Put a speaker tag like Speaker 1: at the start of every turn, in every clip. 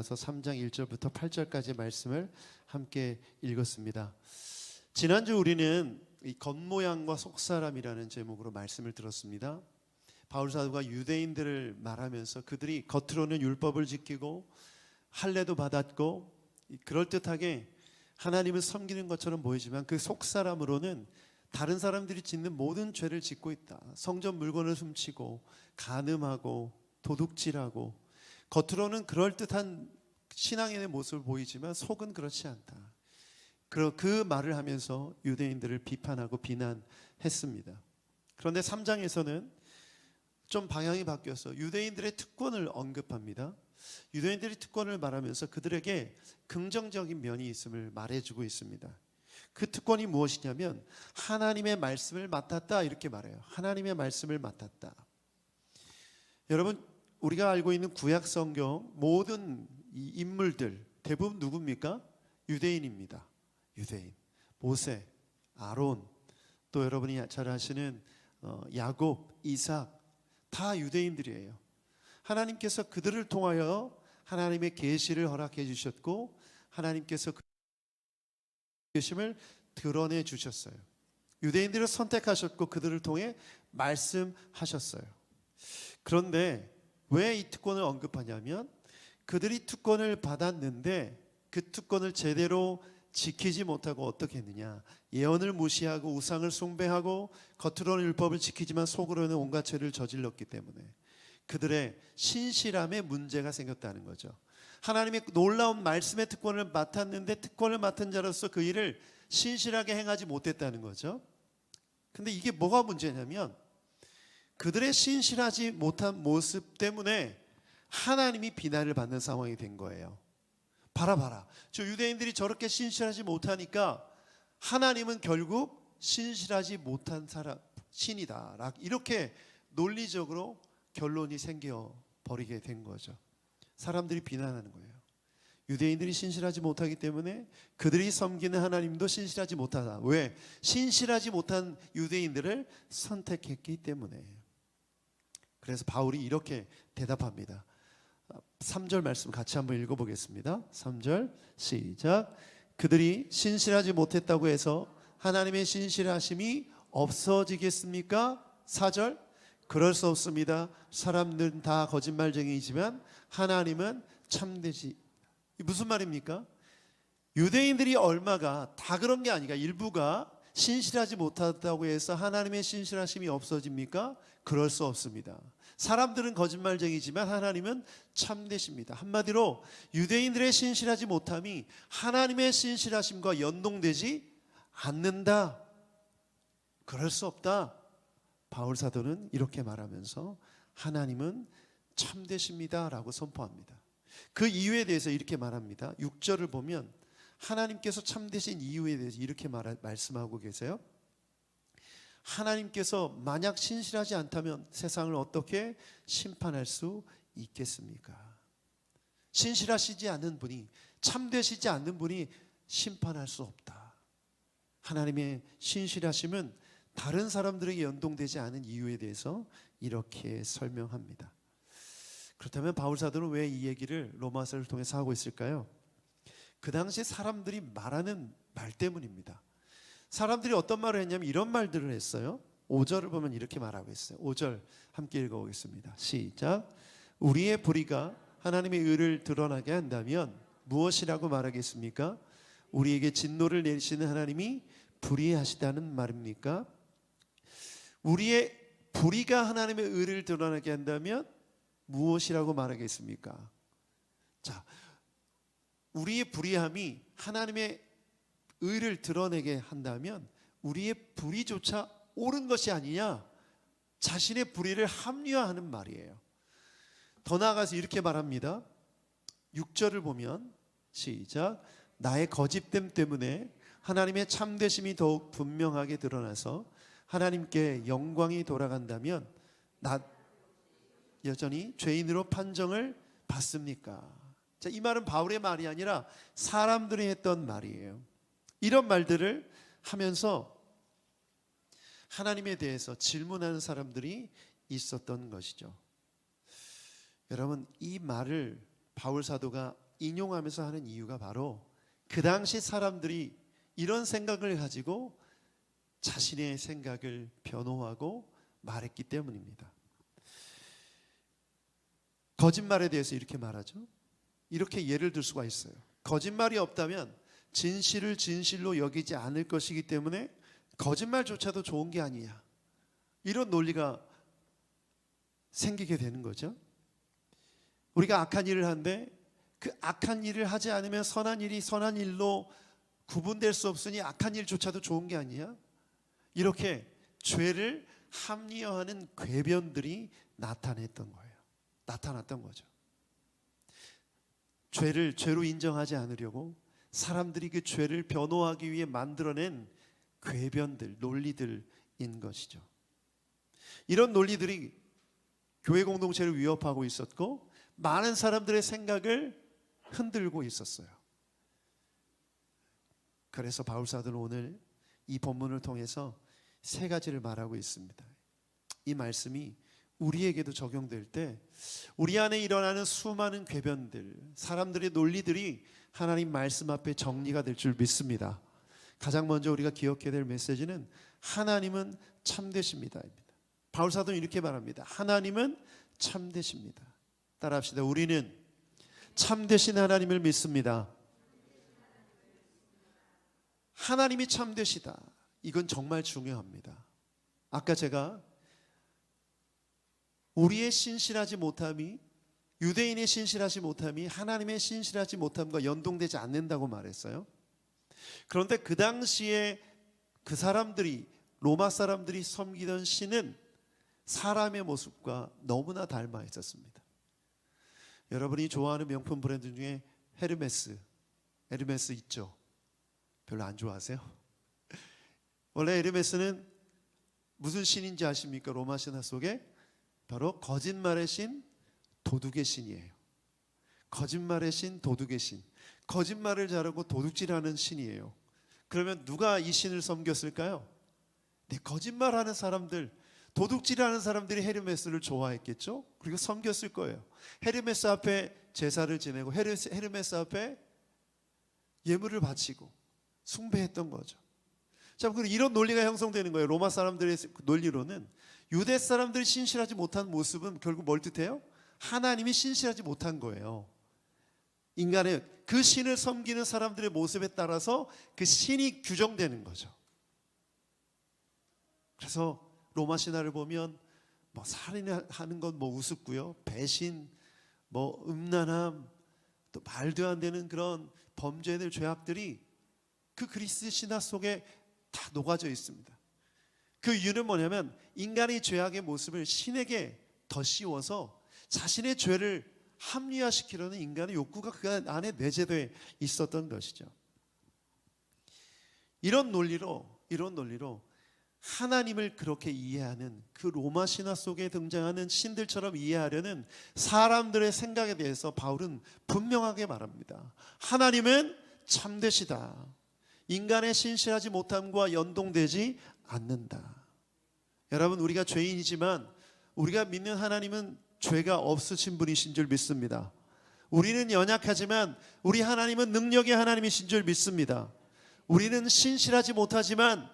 Speaker 1: 로마서 3장 1절부터 8절까지 말씀을 함께 읽었습니다. 지난주 우리는 이 겉모양과 속사람이라는 제목으로 말씀을 들었습니다. 바울 사도가 유대인들을 말하면서 그들이 겉으로는 율법을 지키고 할례도 받았고 그럴듯하게 하나님을 섬기는 것처럼 보이지만 그 속사람으로는 다른 사람들이 짓는 모든 죄를 짓고 있다. 성전 물건을 훔치고 간음하고 도둑질하고 겉으로는 그럴듯한 신앙인의 모습을 보이지만 속은 그렇지 않다. 그 말을 하면서 유대인들을 비판하고 비난했습니다. 그런데 3장에서는 좀 방향이 바뀌어서 유대인들의 특권을 언급합니다. 유대인들이 특권을 말하면서 그들에게 긍정적인 면이 있음을 말해주고 있습니다. 그 특권이 무엇이냐면 하나님의 말씀을 맡았다 이렇게 말해요. 하나님의 말씀을 맡았다. 여러분, 우리가 알고 있는 구약 성경 모든 이 인물들 대부분 누굽니까? 유대인입니다. 유대인. 모세, 아론, 또 여러분이 잘 아시는 야곱, 이삭 다 유대인들이에요. 하나님께서 그들을 통하여 하나님의 계시를 허락해 주셨고 하나님께서 그 계심을 드러내 주셨어요. 유대인들을 선택하셨고 그들을 통해 말씀하셨어요. 그런데 왜 이 특권을 언급하냐면 그들이 특권을 받았는데 그 특권을 제대로 지키지 못하고 어떻게 했느냐, 예언을 무시하고 우상을 숭배하고 겉으로는 율법을 지키지만 속으로는 온갖 죄를 저질렀기 때문에 그들의 신실함에 문제가 생겼다는 거죠. 하나님의 놀라운 말씀의 특권을 맡았는데 특권을 맡은 자로서 그 일을 신실하게 행하지 못했다는 거죠. 근데 이게 뭐가 문제냐면 그들의 신실하지 못한 모습 때문에 하나님이 비난을 받는 상황이 된 거예요. 봐라. 저 유대인들이 저렇게 신실하지 못하니까 하나님은 결국 신실하지 못한 사람, 신이다. 이렇게 논리적으로 결론이 생겨버리게 된 거죠. 사람들이 비난하는 거예요. 유대인들이 신실하지 못하기 때문에 그들이 섬기는 하나님도 신실하지 못하다. 왜? 신실하지 못한 유대인들을 선택했기 때문에. 그래서 바울이 이렇게 대답합니다. 3절 말씀 같이 한번 읽어보겠습니다. 3절 시작. 그들이 신실하지 못했다고 해서 하나님의 신실하심이 없어지겠습니까? 4절 그럴 수 없습니다. 사람들은 다 거짓말쟁이지만 하나님은 참되시. 무슨 말입니까? 유대인들이 얼마가 다 그런 게 아니라 일부가 신실하지 못하다고 해서 하나님의 신실하심이 없어집니까? 그럴 수 없습니다. 사람들은 거짓말쟁이지만 하나님은 참되십니다. 한마디로 유대인들의 신실하지 못함이 하나님의 신실하심과 연동되지 않는다. 그럴 수 없다. 바울 사도는 이렇게 말하면서 하나님은 참되십니다 라고 선포합니다. 그 이유에 대해서 이렇게 말합니다. 6절을 보면 하나님께서 참되신 이유에 대해서 이렇게 말씀하고 계세요. 하나님께서 만약 신실하지 않다면 세상을 어떻게 심판할 수 있겠습니까? 신실하시지 않는 분이, 참되시지 않는 분이 심판할 수 없다. 하나님의 신실하심은 다른 사람들에게 연동되지 않은 이유에 대해서 이렇게 설명합니다. 그렇다면 바울 사도는 왜 이 얘기를 로마서를 통해서 하고 있을까요? 그 당시 사람들이 말하는 말 때문입니다. 사람들이 어떤 말을 했냐면 이런 말들을 했어요. 5절을 보면 이렇게 말하고 있어요. 5절 함께 읽어보겠습니다. 시작. 우리의 불의가 하나님의 의를 드러나게 한다면 무엇이라고 말하겠습니까? 우리에게 진노를 내리시는 하나님이 불의하시다는 말입니까? 우리의 불의가 하나님의 의를 드러나게 한다면 무엇이라고 말하겠습니까? 자, 우리의 불의함이 하나님의 의를 드러내게 한다면 우리의 불의조차 옳은 것이 아니냐, 자신의 불의를 합리화하는 말이에요. 더 나아가서 이렇게 말합니다. 6절을 보면 시작. 나의 거짓됨 때문에 하나님의 참되심이 더욱 분명하게 드러나서 하나님께 영광이 돌아간다면 나 여전히 죄인으로 판정을 받습니까? 자, 이 말은 바울의 말이 아니라 사람들이 했던 말이에요. 이런 말들을 하면서 하나님에 대해서 질문하는 사람들이 있었던 것이죠. 여러분, 이 말을 바울 사도가 인용하면서 하는 이유가 바로 그 당시 사람들이 이런 생각을 가지고 자신의 생각을 변호하고 말했기 때문입니다. 거짓말에 대해서 이렇게 말하죠. 이렇게 예를 들 수가 있어요. 거짓말이 없다면 진실을 진실로 여기지 않을 것이기 때문에 거짓말조차도 좋은 게 아니냐, 이런 논리가 생기게 되는 거죠. 우리가 악한 일을 하는데 그 악한 일을 하지 않으면 선한 일이 선한 일로 구분될 수 없으니 악한 일조차도 좋은 게 아니야, 이렇게 죄를 합리화하는 궤변들이 나타났던 거죠. 죄를 죄로 인정하지 않으려고 사람들이 그 죄를 변호하기 위해 만들어낸 궤변들, 논리들인 것이죠. 이런 논리들이 교회 공동체를 위협하고 있었고 많은 사람들의 생각을 흔들고 있었어요. 그래서 바울 사도는 오늘 이 본문을 통해서 세 가지를 말하고 있습니다. 이 말씀이 우리에게도 적용될 때 우리 안에 일어나는 수많은 궤변들, 사람들의 논리들이 하나님 말씀 앞에 정리가 될 줄 믿습니다. 가장 먼저 우리가 기억해야 될 메시지는 하나님은 참되십니다입니다. 바울 사도는 이렇게 말합니다. 하나님은 참되십니다. 따라합시다. 우리는 참되신 하나님을 믿습니다. 하나님이 참되시다. 이건 정말 중요합니다. 아까 제가 우리의 신실하지 못함이, 유대인의 신실하지 못함이 하나님의 신실하지 못함과 연동되지 않는다고 말했어요. 그런데 그 당시에 그 사람들이, 로마 사람들이 섬기던 신은 사람의 모습과 너무나 닮아 있었습니다. 여러분이 좋아하는 명품 브랜드 중에 에르메스 있죠? 별로 안 좋아하세요? 원래 에르메스는 무슨 신인지 아십니까? 로마 신화 속에 바로 거짓말의 신, 도둑의 신이에요. 거짓말의 신, 도둑의 신. 거짓말을 잘하고 도둑질하는 신이에요. 그러면 누가 이 신을 섬겼을까요? 네, 거짓말하는 사람들, 도둑질하는 사람들이 헤르메스를 좋아했겠죠? 그리고 섬겼을 거예요. 헤르메스 앞에 제사를 지내고 헤르메스 앞에 예물을 바치고 숭배했던 거죠. 자, 그럼 이런 논리가 형성되는 거예요. 로마 사람들의 논리로는 유대 사람들이 신실하지 못한 모습은 결국 뭘 뜻해요? 하나님이 신실하지 못한 거예요. 인간의 그 신을 섬기는 사람들의 모습에 따라서 그 신이 규정되는 거죠. 그래서 로마 신화를 보면 뭐 살인하는 건 뭐 우습고요, 배신, 뭐 음란함, 또 말도 안 되는 그런 범죄들, 죄악들이 그 그리스 신화 속에 다 녹아져 있습니다. 그 이유는 뭐냐면 인간의 죄악의 모습을 신에게 더 씌워서 자신의 죄를 합리화시키려는 인간의 욕구가 그 안에 내재되어 있었던 것이죠. 이런 논리로 하나님을 그렇게 이해하는, 그 로마 신화 속에 등장하는 신들처럼 이해하려는 사람들의 생각에 대해서 바울은 분명하게 말합니다. 하나님은 참되시다. 인간의 신실하지 못함과 연동되지 않는다. 여러분, 우리가 죄인이지만 우리가 믿는 하나님은 죄가 없으신 분이신 줄 믿습니다. 우리는 연약하지만 우리 하나님은 능력의 하나님이신 줄 믿습니다. 우리는 신실하지 못하지만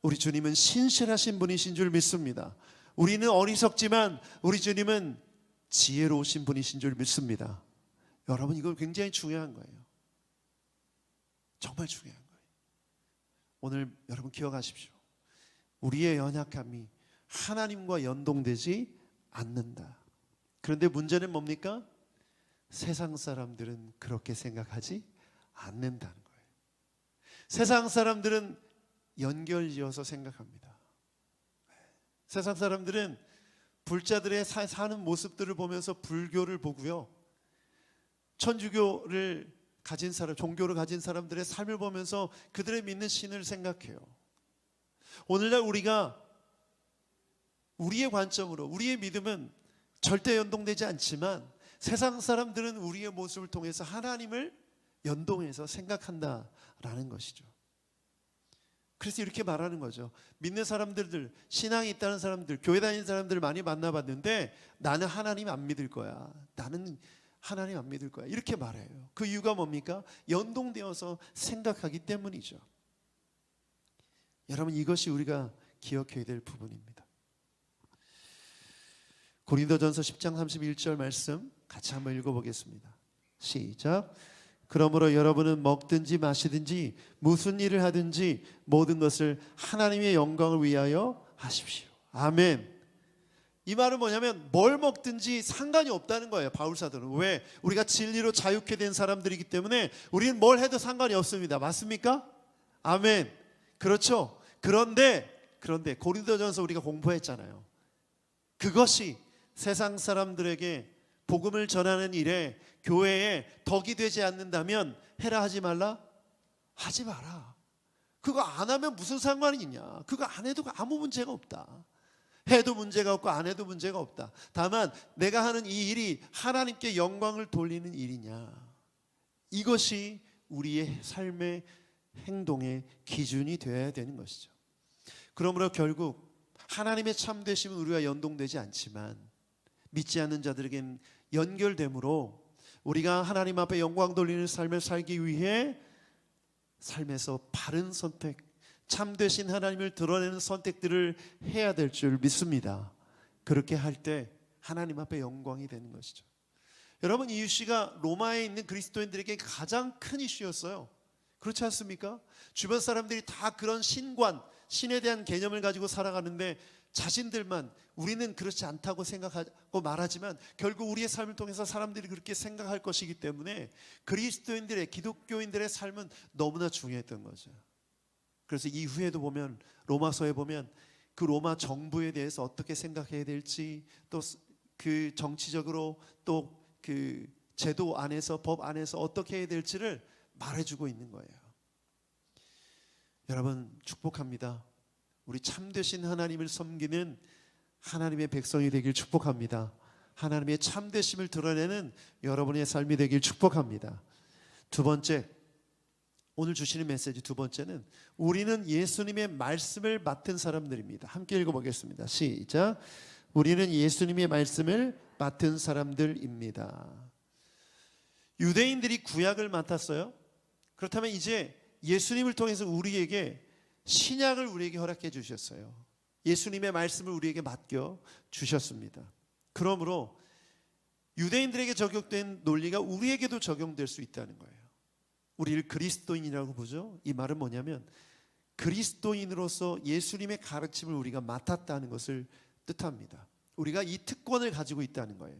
Speaker 1: 우리 주님은 신실하신 분이신 줄 믿습니다. 우리는 어리석지만 우리 주님은 지혜로우신 분이신 줄 믿습니다. 여러분, 이거 굉장히 중요한 거예요. 정말 중요한 거예요. 오늘 여러분 기억하십시오. 우리의 연약함이 하나님과 연동되지 않는다. 그런데 문제는 뭡니까? 세상 사람들은 그렇게 생각하지 않는다는 거예요. 세상 사람들은 연결지어서 생각합니다. 세상 사람들은 불자들의 사는 모습들을 보면서 불교를 보고요, 천주교를 가진 사람, 종교를 가진 사람들의 삶을 보면서 그들의 믿는 신을 생각해요. 오늘날 우리가 우리의 관점으로, 우리의 믿음은 절대 연동되지 않지만 세상 사람들은 우리의 모습을 통해서 하나님을 연동해서 생각한다라는 것이죠. 그래서 이렇게 말하는 거죠. 믿는 사람들, 신앙이 있다는 사람들, 교회 다니는 사람들 많이 만나봤는데 나는 하나님 안 믿을 거야. 나는 하나님 안 믿을 거야. 이렇게 말해요. 그 이유가 뭡니까? 연동되어서 생각하기 때문이죠. 여러분, 이것이 우리가 기억해야 될 부분입니다. 고린도전서 10장 31절 말씀 같이 한번 읽어보겠습니다. 시작. 그러므로 여러분은 먹든지 마시든지 무슨 일을 하든지 모든 것을 하나님의 영광을 위하여 하십시오. 아멘. 이 말은 뭐냐면 뭘 먹든지 상관이 없다는 거예요. 바울사도는. 왜? 우리가 진리로 자유케 된 사람들이기 때문에 우리는 뭘 해도 상관이 없습니다. 맞습니까? 아멘. 그렇죠. 그런데 고린도전서 우리가 공부했잖아요. 그것이 세상 사람들에게 복음을 전하는 일에 교회에 덕이 되지 않는다면 해라 하지 말라? 하지 마라. 그거 안 하면 무슨 상관이 있냐? 그거 안 해도 아무 문제가 없다. 해도 문제가 없고 안 해도 문제가 없다. 다만 내가 하는 이 일이 하나님께 영광을 돌리는 일이냐, 이것이 우리의 삶의 행동의 기준이 되어야 되는 것이죠. 그러므로 결국 하나님의 참되심은 우리와 연동되지 않지만 믿지 않는 자들에겐 연결되므로 우리가 하나님 앞에 영광 돌리는 삶을 살기 위해 삶에서 바른 선택, 참되신 하나님을 드러내는 선택들을 해야 될 줄 믿습니다. 그렇게 할 때 하나님 앞에 영광이 되는 것이죠. 여러분, 이 이슈가 로마에 있는 그리스도인들에게 가장 큰 이슈였어요. 그렇지 않습니까? 주변 사람들이 다 그런 신관, 신에 대한 개념을 가지고 살아가는데 자신들만 우리는 그렇지 않다고 생각하고 말하지만 결국 우리의 삶을 통해서 사람들이 그렇게 생각할 것이기 때문에 그리스도인들의, 기독교인들의 삶은 너무나 중요했던 거죠. 그래서 이후에도 보면, 로마서에 보면 그 로마 정부에 대해서 어떻게 생각해야 될지, 또 그 정치적으로 또 그 제도 안에서, 법 안에서 어떻게 해야 될지를 말해주고 있는 거예요. 여러분, 축복합니다. 우리 참되신 하나님을 섬기는 하나님의 백성이 되길 축복합니다. 하나님의 참되심을 드러내는 여러분의 삶이 되길 축복합니다. 두 번째, 오늘 주시는 메시지 두 번째는 우리는 예수님의 말씀을 맡은 사람들입니다. 함께 읽어보겠습니다. 시작. 우리는 예수님의 말씀을 맡은 사람들입니다. 유대인들이 구약을 맡았어요. 그렇다면 이제 예수님을 통해서 우리에게 신약을 우리에게 허락해 주셨어요. 예수님의 말씀을 우리에게 맡겨 주셨습니다. 그러므로 유대인들에게 적용된 논리가 우리에게도 적용될 수 있다는 거예요. 우리를 그리스도인이라고 보죠. 이 말은 뭐냐면 그리스도인으로서 예수님의 가르침을 우리가 맡았다는 것을 뜻합니다. 우리가 이 특권을 가지고 있다는 거예요.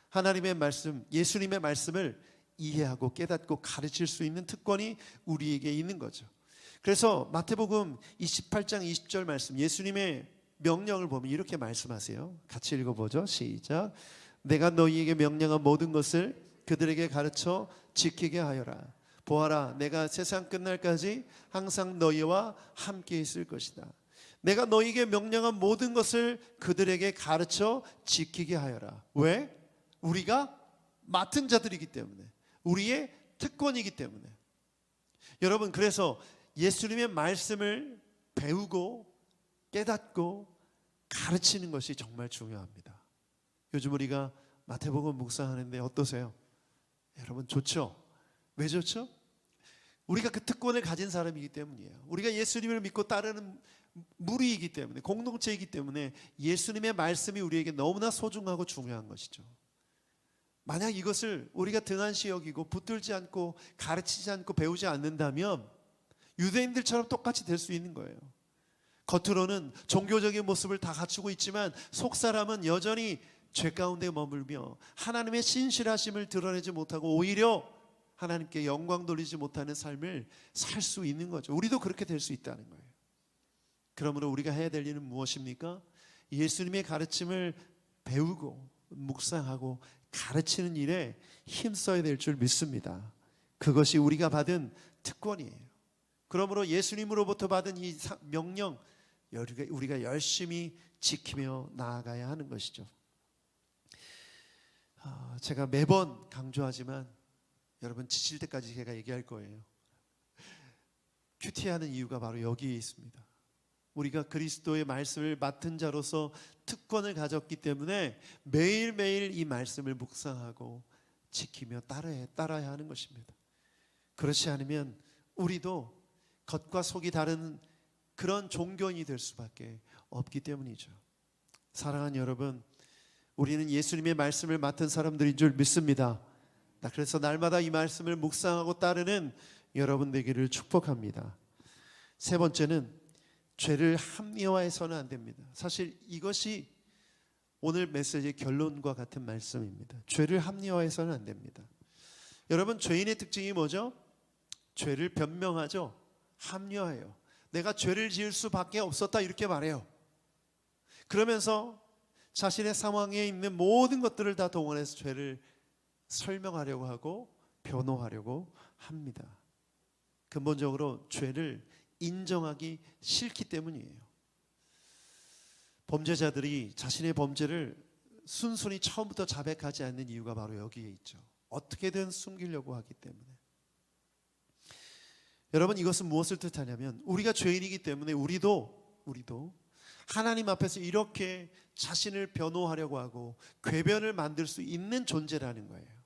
Speaker 1: 하나님의 말씀, 예수님의 말씀을 이해하고 깨닫고 가르칠 수 있는 특권이 우리에게 있는 거죠. 그래서 마태복음 28장 20절 말씀, 예수님의 명령을 보면 이렇게 말씀하세요. 같이 읽어보죠. 시작. 내가 너희에게 명령한 모든 것을 그들에게 가르쳐 지키게 하여라. 보아라, 내가 세상 끝날까지 항상 너희와 함께 있을 것이다. 내가 너희에게 명령한 모든 것을 그들에게 가르쳐 지키게 하여라. 왜? 우리가 맡은 자들이기 때문에, 우리의 특권이기 때문에. 여러분, 그래서 예수님의 말씀을 배우고 깨닫고 가르치는 것이 정말 중요합니다. 요즘 우리가 마태복음 묵상하는데 어떠세요? 여러분, 좋죠? 왜 좋죠? 우리가 그 특권을 가진 사람이기 때문이에요. 우리가 예수님을 믿고 따르는 무리이기 때문에, 공동체이기 때문에 예수님의 말씀이 우리에게 너무나 소중하고 중요한 것이죠. 만약 이것을 우리가 등한시 여기고 붙들지 않고 가르치지 않고 배우지 않는다면 유대인들처럼 똑같이 될 수 있는 거예요. 겉으로는 종교적인 모습을 다 갖추고 있지만 속사람은 여전히 죄 가운데 머물며 하나님의 신실하심을 드러내지 못하고 오히려 하나님께 영광 돌리지 못하는 삶을 살 수 있는 거죠. 우리도 그렇게 될 수 있다는 거예요. 그러므로 우리가 해야 될 일은 무엇입니까? 예수님의 가르침을 배우고 묵상하고 가르치는 일에 힘써야 될 줄 믿습니다. 그것이 우리가 받은 특권이에요. 그러므로 예수님으로부터 받은 이 명령, 우리가 열심히 지키며 나아가야 하는 것이죠. 제가 매번 강조하지만 여러분, 지칠 때까지 제가 얘기할 거예요. 큐티하는 이유가 바로 여기에 있습니다. 우리가 그리스도의 말씀을 맡은 자로서 특권을 가졌기 때문에 매일매일 이 말씀을 묵상하고 지키며 따라야 하는 것입니다. 그렇지 않으면 우리도 겉과 속이 다른 그런 종교인이 될 수밖에 없기 때문이죠. 사랑하는 여러분, 우리는 예수님의 말씀을 맡은 사람들인 줄 믿습니다. 그래서 날마다 이 말씀을 묵상하고 따르는 여러분 되기를 축복합니다. 세 번째는 죄를 합리화해서는 안 됩니다. 사실 이것이 오늘 메시지의 결론과 같은 말씀입니다. 죄를 합리화해서는 안 됩니다. 여러분, 죄인의 특징이 뭐죠? 죄를 변명하죠. 합리화해요. 내가 죄를 지을 수밖에 없었다 이렇게 말해요. 그러면서 자신의 상황에 있는 모든 것들을 다 동원해서 죄를 설명하려고 하고 변호하려고 합니다. 근본적으로 죄를 인정하기 싫기 때문이에요. 범죄자들이 자신의 범죄를 순순히 처음부터 자백하지 않는 이유가 바로 여기에 있죠. 어떻게든 숨기려고 하기 때문에. 여러분, 이것은 무엇을 뜻하냐면 우리가 죄인이기 때문에 우리도 하나님 앞에서 이렇게 자신을 변호하려고 하고 궤변을 만들 수 있는 존재라는 거예요.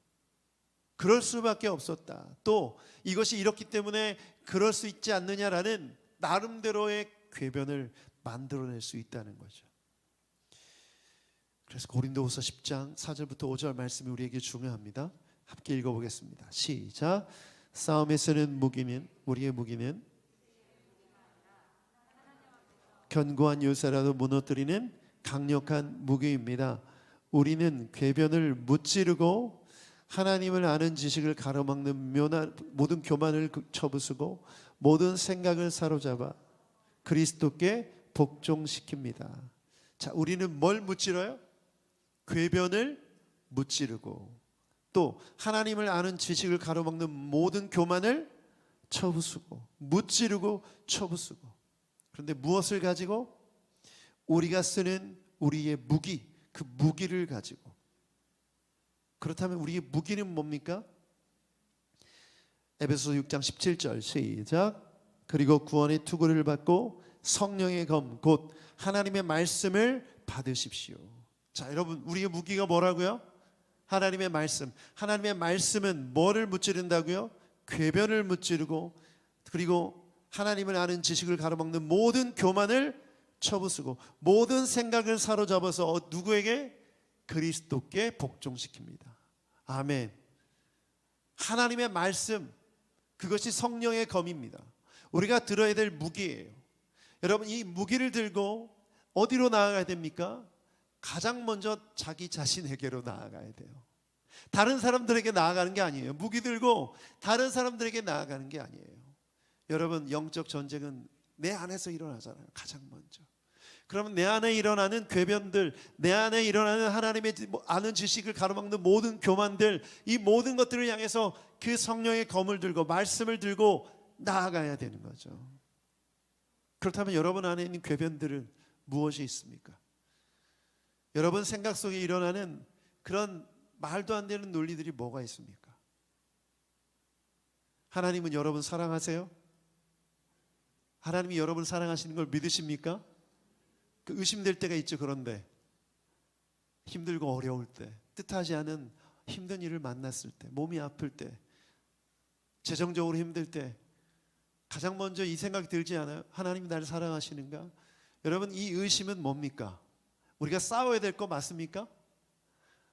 Speaker 1: 그럴 수밖에 없었다. 또 이것이 이렇기 때문에 그럴 수 있지 않느냐라는 나름대로의 궤변을 만들어낼 수 있다는 거죠. 그래서 고린도후서 10장 4절부터 5절 말씀이 우리에게 중요합니다. 함께 읽어보겠습니다. 시작. 싸움에 쓰는 무기는, 우리의 무기는 견고한 요새라도 무너뜨리는 강력한 무기입니다. 우리는 궤변을 무찌르고 하나님을 아는 지식을 가로막는 모든 교만을 쳐부수고 모든 생각을 사로잡아 그리스도께 복종시킵니다. 자, 우리는 뭘 무찌러요? 궤변을 무찌르고 또 하나님을 아는 지식을 가로막는 모든 교만을 쳐부수고 무찌르고 쳐부수고. 그런데 무엇을 가지고? 우리가 쓰는 우리의 무기, 그 무기를 가지고. 그렇다면 우리의 무기는 뭡니까? 에베소서 6장 17절 시작. 그리고 구원의 투구를 받고 성령의 검 곧 하나님의 말씀을 받으십시오. 자, 여러분, 우리의 무기가 뭐라고요? 하나님의 말씀. 하나님의 말씀은 뭐를 무찌른다고요? 궤변을 무찌르고 그리고 하나님을 아는 지식을 가로막는 모든 교만을 쳐부수고 모든 생각을 사로잡아서 누구에게? 그리스도께 복종시킵니다. 아멘. 하나님의 말씀, 그것이 성령의 검입니다. 우리가 들어야 될 무기예요. 여러분, 이 무기를 들고 어디로 나아가야 됩니까? 가장 먼저 자기 자신에게로 나아가야 돼요. 다른 사람들에게 나아가는 게 아니에요. 무기 들고 다른 사람들에게 나아가는 게 아니에요. 여러분, 영적 전쟁은 내 안에서 일어나잖아요. 가장 먼저. 그러면 내 안에 일어나는 궤변들, 내 안에 일어나는 하나님의 아는 지식을 가로막는 모든 교만들, 이 모든 것들을 향해서 그 성령의 검을 들고 말씀을 들고 나아가야 되는 거죠. 그렇다면 여러분 안에 있는 궤변들은 무엇이 있습니까? 여러분 생각 속에 일어나는 그런 말도 안 되는 논리들이 뭐가 있습니까? 하나님은 여러분 사랑하세요? 하나님이 여러분 사랑하시는 걸 믿으십니까? 그 의심될 때가 있죠. 그런데 힘들고 어려울 때, 뜻하지 않은 힘든 일을 만났을 때, 몸이 아플 때, 재정적으로 힘들 때 가장 먼저 이 생각이 들지 않아요? 하나님이 나를 사랑하시는가? 여러분, 이 의심은 뭡니까? 우리가 싸워야 될 거 맞습니까?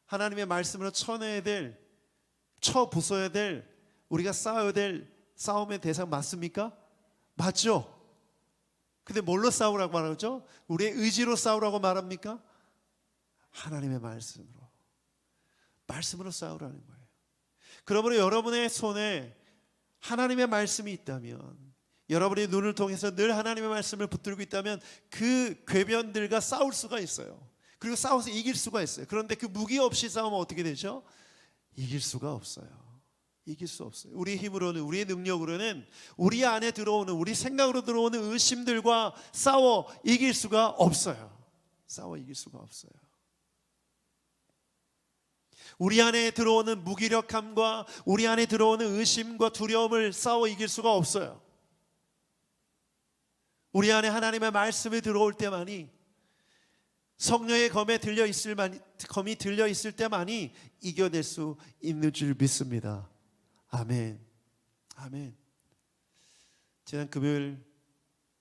Speaker 1: 하나님의 말씀으로 쳐내야 될, 쳐부숴야 될, 우리가 싸워야 될 싸움의 대상 맞습니까? 맞죠? 근데 뭘로 싸우라고 말하죠? 우리의 의지로 싸우라고 말합니까? 하나님의 말씀으로 싸우라는 거예요. 그러므로 여러분의 손에 하나님의 말씀이 있다면, 여러분의 눈을 통해서 늘 하나님의 말씀을 붙들고 있다면 그 궤변들과 싸울 수가 있어요. 그리고 싸워서 이길 수가 있어요. 그런데 그 무기 없이 싸우면 어떻게 되죠? 이길 수가 없어요. 이길 수 없어요. 우리의 힘으로는, 우리의 능력으로는 우리 안에 들어오는, 우리 생각으로 들어오는 의심들과 싸워 이길 수가 없어요. 싸워 이길 수가 없어요. 우리 안에 들어오는 무기력함과 우리 안에 들어오는 의심과 두려움을 싸워 이길 수가 없어요. 우리 안에 하나님의 말씀이 들어올 때만이 성령의 검이 들려 있을 때만이 이겨낼 수 있는 줄 믿습니다. 아멘. 아멘. 지난 금요일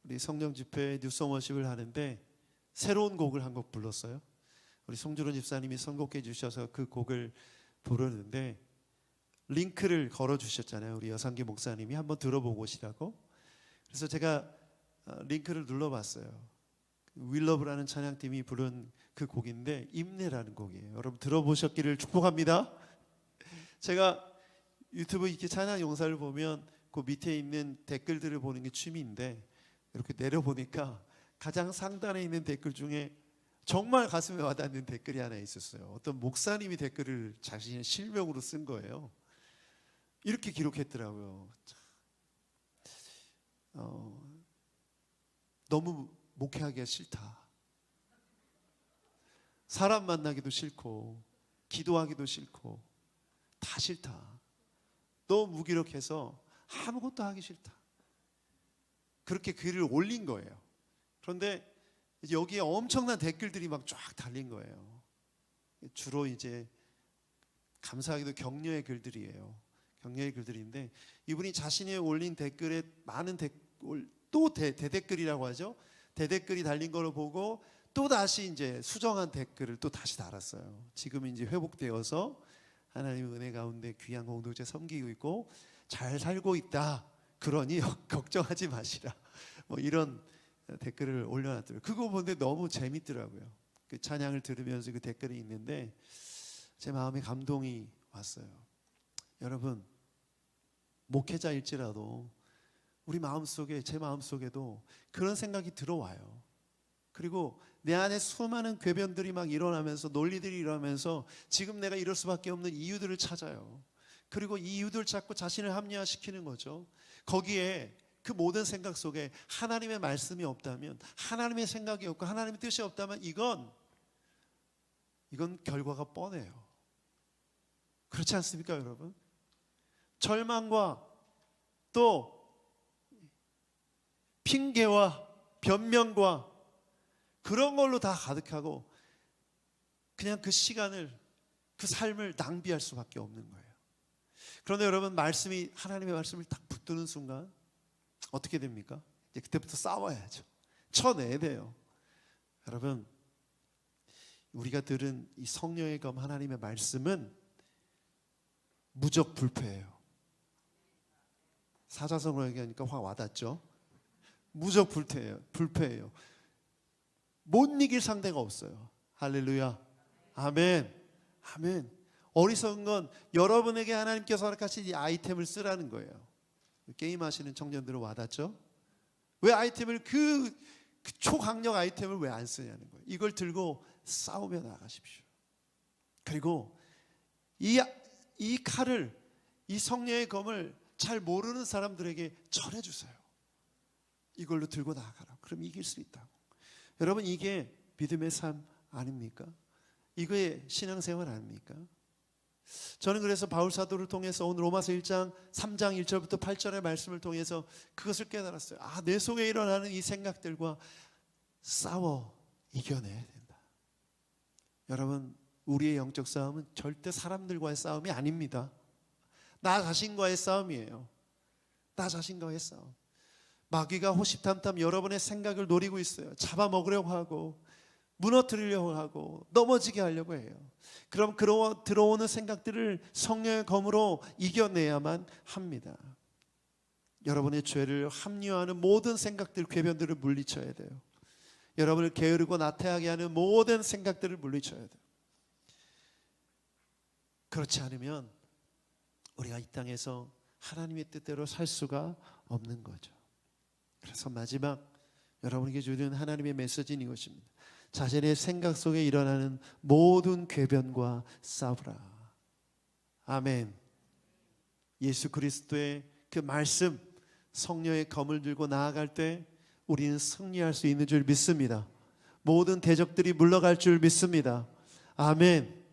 Speaker 1: 우리 성령 집회 뉴송 워십을 하는데 새로운 곡을 한 곡 불렀어요. 우리 송주론 집사님이 선곡해 주셔서 그 곡을 부르는데 링크를 걸어 주셨잖아요. 우리 여상기 목사님이 한번 들어보고 오시라고. 그래서 제가 링크를 눌러봤어요. 윌러브라는 찬양팀이 부른 그 곡인데 임내라는 곡이에요. 여러분 들어보셨기를 축복합니다. 제가 유튜브 이렇게 찬양 용사를 보면 그 밑에 있는 댓글들을 보는 게 취미인데 이렇게 내려보니까 가장 상단에 있는 댓글 중에 정말 가슴에 와닿는 댓글이 하나 있었어요. 어떤 목사님이 댓글을 자신의 실명으로 쓴 거예요. 이렇게 기록했더라고요. 너무 목회하기가 싫다. 사람 만나기도 싫고 기도하기도 싫고 다 싫다. 너무 무기력해서 아무것도 하기 싫다. 그렇게 글을 올린 거예요. 그런데 여기에 엄청난 댓글들이 막 쫙 달린 거예요. 주로 이제 감사하게도 격려의 글들이에요. 격려의 글들인데 이분이 자신이 올린 댓글에 많은 또 대댓글이라고 하죠. 대댓글이 달린 걸 보고 또 다시 이제 수정한 댓글을 또 다시 달았어요. 지금 이제 회복되어서 하나님의 은혜 가운데 귀한 공동체 섬기고 있고 잘 살고 있다. 그러니 걱정하지 마시라. 뭐 이런 댓글을 올려놨더라고요. 그거 보는데 너무 재밌더라고요. 그 찬양을 들으면서 그 댓글이 있는데 제 마음에 감동이 왔어요. 여러분 목회자일지라도 우리 마음속에 제 마음속에도 그런 생각이 들어와요. 그리고 내 안에 수많은 궤변들이 막 일어나면서 논리들이 일어나면서 지금 내가 이럴 수밖에 없는 이유들을 찾아요. 그리고 이 이유들을 찾고 자신을 합리화시키는 거죠. 거기에 그 모든 생각 속에 하나님의 말씀이 없다면, 하나님의 생각이 없고 하나님의 뜻이 없다면 이건 결과가 뻔해요. 그렇지 않습니까, 여러분? 절망과 또 핑계와 변명과 그런 걸로 다 가득하고 그냥 그 시간을, 그 삶을 낭비할 수밖에 없는 거예요. 그런데 여러분 하나님의 말씀을 딱 붙드는 순간 어떻게 됩니까? 이제 그때부터 싸워야죠. 쳐내야 돼요. 여러분 우리가 들은 이 성령의 검 하나님의 말씀은 무적 불패예요. 사자성어로 얘기하니까 확 와닿죠. 무적 불패예요. 못 이길 상대가 없어요. 할렐루야. 아멘. 아멘. 어리석은 건 여러분에게 하나님께서 허락하신 이 아이템을 쓰라는 거예요. 게임하시는 청년들은 와닿죠? 왜 아이템을 그 초강력 아이템을 왜 안 쓰냐는 거예요. 이걸 들고 싸우며 나가십시오. 그리고 이 칼을, 이 성령의 검을 잘 모르는 사람들에게 전해주세요. 이걸로 들고 나가라. 그럼 이길 수 있다고. 여러분 이게 믿음의 삶 아닙니까? 이거의 신앙생활 아닙니까? 저는 그래서 바울 사도를 통해서 오늘 로마서 1장 3장 1절부터 8절의 말씀을 통해서 그것을 깨달았어요. 내 속에 일어나는 이 생각들과 싸워 이겨내야 된다. 여러분 우리의 영적 싸움은 절대 사람들과의 싸움이 아닙니다. 나 자신과의 싸움이에요. 나 자신과의 싸움. 마귀가 호시탐탐 여러분의 생각을 노리고 있어요. 잡아먹으려고 하고 무너뜨리려고 하고 넘어지게 하려고 해요. 그럼 들어오는 생각들을 성령의 검으로 이겨내야만 합니다. 여러분의 죄를 합리화하는 모든 생각들, 궤변들을 물리쳐야 돼요. 여러분을 게으르고 나태하게 하는 모든 생각들을 물리쳐야 돼요. 그렇지 않으면 우리가 이 땅에서 하나님의 뜻대로 살 수가 없는 거죠. 그래서 마지막 여러분에게 주는 하나님의 메시지는 이것입니다. 자신의 생각 속에 일어나는 모든 궤변과 싸우라. 아멘. 예수 그리스도의 그 말씀, 성령의 검을 들고 나아갈 때 우리는 승리할 수 있는 줄 믿습니다. 모든 대적들이 물러갈 줄 믿습니다. 아멘.